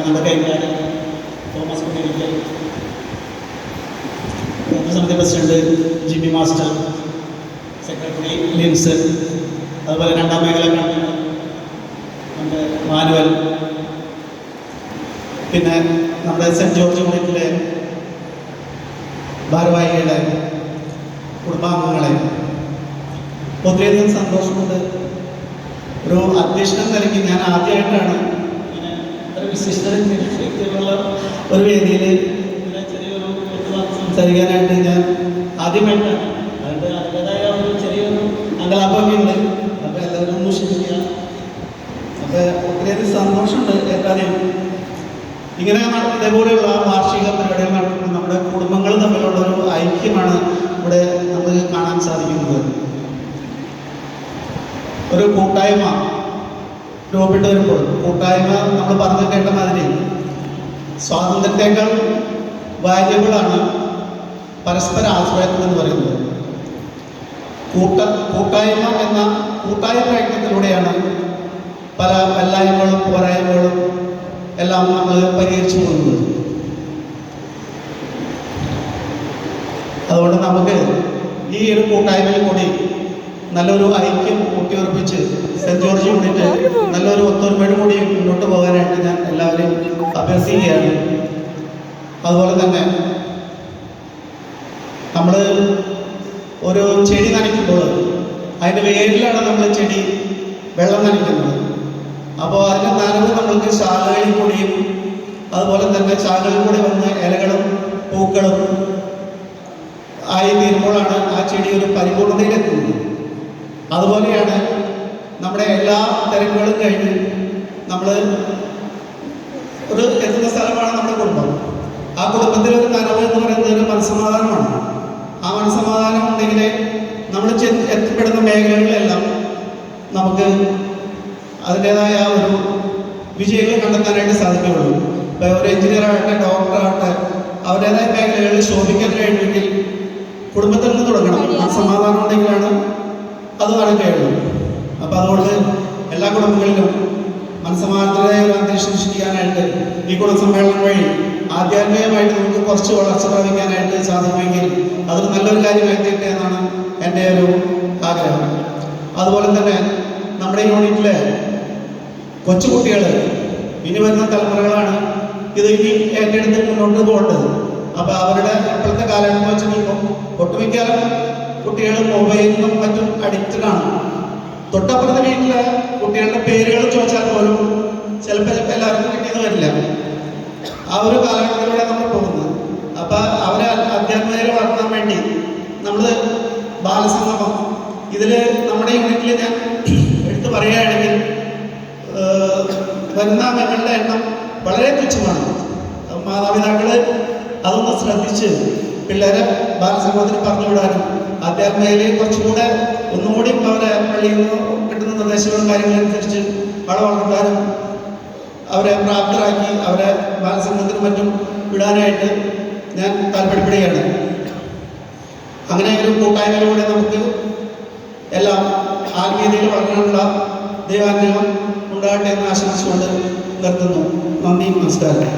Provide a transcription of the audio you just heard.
നമ്മുടെ കൈകാര്യം തോമസ് കുഞ്ഞിരിക്കൽ, സമിതി പ്രസിഡന്റ് ജിബി മാസ്റ്റർ, സെക്രട്ടറി ലിൻസ്, അതുപോലെ രണ്ടാം മേഖല കൺവീനർ നമ്മുടെ മാനുവൽ, പിന്നെ നമ്മുടെ സെൻറ്റ് ജോർജ് യൂണിറ്റിലെ ഭാരവാഹികളെ, കുടുംബാംഗങ്ങളെ ഒത്തിരിയധികം സന്തോഷമുണ്ട്. ഒരു അധ്യക്ഷൻ നിലയ്ക്ക് ഞാൻ ആദ്യമായിട്ടാണ് ഇങ്ങനെ ഒരു വിശിഷ്ടതയുള്ള ഒരു വേദിയിൽ ഇങ്ങനെ ചെറിയൊരു സംസാരിക്കാനായിട്ട് ഞാൻ ആദ്യമായിട്ടാണ്. അതുകൊണ്ട് അതിൻ്റെതായ ഒരു ചെറിയൊരു അങ്കലാപ്പൊക്കെ ഉണ്ട്. അപ്പോൾ എല്ലാവരും ഒന്ന് ക്ഷമിക്കുക. അപ്പോൾ ഒത്തിരിയധികം സന്തോഷമുണ്ട്. ഏതായാലും ഇങ്ങനെ ഇതേപോലെയുള്ള വാർഷിക പരിപാടികൾ നടത്തുമ്പോൾ നമ്മുടെ കുടുംബങ്ങൾ തമ്മിലുള്ള ഒരു ഐക്യമാണ് ഇവിടെ നമുക്ക് കാണാൻ സാധിക്കുന്നത്. ഒരു കൂട്ടായ്മ രൂപപ്പെട്ട് വരുമ്പോൾ കൂട്ടായ്മ നമ്മൾ പറഞ്ഞു കേട്ട മാതിരി സ്വാതന്ത്ര്യത്തെക്കാൾ വാല്യബിളാണ് പരസ്പര ആശ്രയത്വം എന്ന് പറയുന്നത്. കൂട്ടായ്മ എന്ന കൂട്ടായ പ്രയത്നത്തിലൂടെയാണ് പല വല്ലായ്മകളും പോരായ്മകളും എല്ലാം നമ്മൾ പരിഹരിച്ചു പോകുന്നത്. അതുകൊണ്ട് നമുക്ക് ഈ ഒരു കൂട്ടായ്മയിൽ കൂടി നല്ലൊരു ഐക്യം ഊട്ടിയുറപ്പിച്ച് സെൻറ്റ് ജോർജ് യൂണിറ്റ് നല്ലൊരു ഒത്തൊരുമയോട് കൂടി മുന്നോട്ട് പോകാനായിട്ട് ഞാൻ എല്ലാവരെയും അഭ്യർത്ഥിക്കുകയാണ്. അതുപോലെ തന്നെ നമ്മൾ ഒരു ചെടി നനയ്ക്കുമ്പോൾ അതിൻ്റെ വേരിലാണ് നമ്മൾ ചെടി വെള്ളം നനയ്ക്കുന്നത്. അപ്പോൾ അതിൻ്റെ നനവ് നമ്മൾക്ക് ശാഖകളിൽ കൂടിയും അതുപോലെ തന്നെ ശാഖകളിൽ കൂടി വന്ന് ഇലകളും പൂക്കളും ആയി തീരുമ്പോഴാണ് ആ ചെടി ഒരു പരിപൂർണതയിലെത്തുന്നത്. അതുപോലെയാണ് നമ്മുടെ എല്ലാ തിരക്കുകളും കഴിഞ്ഞ് നമ്മൾ ഒരു എത്തുന്ന സ്ഥലമാണ് നമ്മുടെ കുടുംബം. ആ കുടുംബത്തിലൊരു നനവ് എന്ന് പറയുന്നത് ഒരു മനസ്സമാധാനമാണ്. ആ മനസ്സമാധാനം ഉണ്ടെങ്കിൽ നമ്മൾ എത്തിപ്പെടുന്ന മേഖലകളിലെല്ലാം നമുക്ക് അതിൻ്റേതായ ഒരു വിജയങ്ങൾ കണ്ടെത്താനായിട്ട് സാധിക്കുകയുള്ളൂ. ഇപ്പോൾ ഒരു എഞ്ചിനീയറാകട്ടെ ഡോക്ടറാകട്ടെ അവരുടേതായ മേഖലകളിൽ ശോഭിക്കാൻ കഴിയുമെങ്കിൽ കുടുംബത്തിൽ നിന്ന് തുടങ്ങണം. സമാധാനം ഉണ്ടെങ്കിലാണ് അത് നടക്കുകയുള്ളൂ. അപ്പോൾ അതുകൊണ്ട് എല്ലാ കുടുംബങ്ങളിലും മനസ്സമാധാനത്തിനായ ഒരു അന്തരീക്ഷം സൃഷ്ടിക്കാനായിട്ട് ഈ കുടുംബസമ്മേളനം വഴി ആധ്യാത്മികമായിട്ട് നമുക്ക് കുറച്ച് വളർച്ച പ്രാപിക്കാനായിട്ട് സാധിക്കുമെങ്കിൽ അതൊരു നല്ലൊരു കാര്യമായി തീരട്ടെ എന്നാണ് എൻ്റെ ഒരു ആഗ്രഹം. അതുപോലെ തന്നെ നമ്മുടെ യൂണിറ്റിലെ കൊച്ചുകുട്ടികൾ ഇനി വരുന്ന തലമുറകളാണ് ഇത് ഇനി ഏറ്റെടുത്ത് മുന്നോട്ട് പോകേണ്ടത്. അപ്പോൾ അവരുടെ ഇപ്പോഴത്തെ കാലഘട്ടം വെച്ചിട്ടും ഒട്ടുമിക്ക കുട്ടികൾ മൊബൈലിനും മറ്റും അഡിക്റ്റഡാണ്. തൊട്ടപ്പുറത്തെ വീട്ടിലെ കുട്ടികളുടെ പേരുകൾ ചോദിച്ചാൽ പോലും ചിലപ്പോൾ എല്ലാവർക്കും കിട്ടിയെന്ന് വരില്ല. ആ ഒരു കാലഘട്ടത്തിലൂടെ നമ്മൾ പോകുന്നത്. അപ്പോൾ അവരെ അധ്യാത്മകരെ വളർത്താൻ വേണ്ടി നമ്മൾ ബാലസംഗമം ഇതിൽ നമ്മുടെ യൂണിറ്റിൽ ഞാൻ എടുത്തു പറയുകയാണെങ്കിൽ വരുന്ന അംഗങ്ങളുടെ എണ്ണം വളരെ തുച്ഛമാണ്. മാതാപിതാക്കൾ അതൊന്ന് ശ്രദ്ധിച്ച് പിള്ളേരെ ബാലസംഗമത്തിന് പറഞ്ഞു വിടാനും ആധ്യാത്മികതയിൽ കുറച്ചുകൂടെ ഒന്നുകൂടി അവരെ പള്ളിയിൽ നിന്ന് കിട്ടുന്ന നിർദ്ദേശങ്ങളും കാര്യങ്ങളനുസരിച്ച് അവളെ വളർത്താനും അവരെ പ്രാപ്തരാക്കി അവരെ ബാലസംഘത്തിനും മറ്റും വിടാനായിട്ട് ഞാൻ താല്പര്യപ്പെടുകയാണ്. അങ്ങനെ ഒരു കൂട്ടായ്മയിലൂടെ നമുക്ക് എല്ലാം ആത്മീയതയിൽ വളരാനുള്ള ദൈവാനുഗ്രഹം ഉണ്ടാകട്ടെ എന്ന് ആശംസിച്ചുകൊണ്ട് നിർത്തുന്നു. നന്ദി, നമസ്കാരം.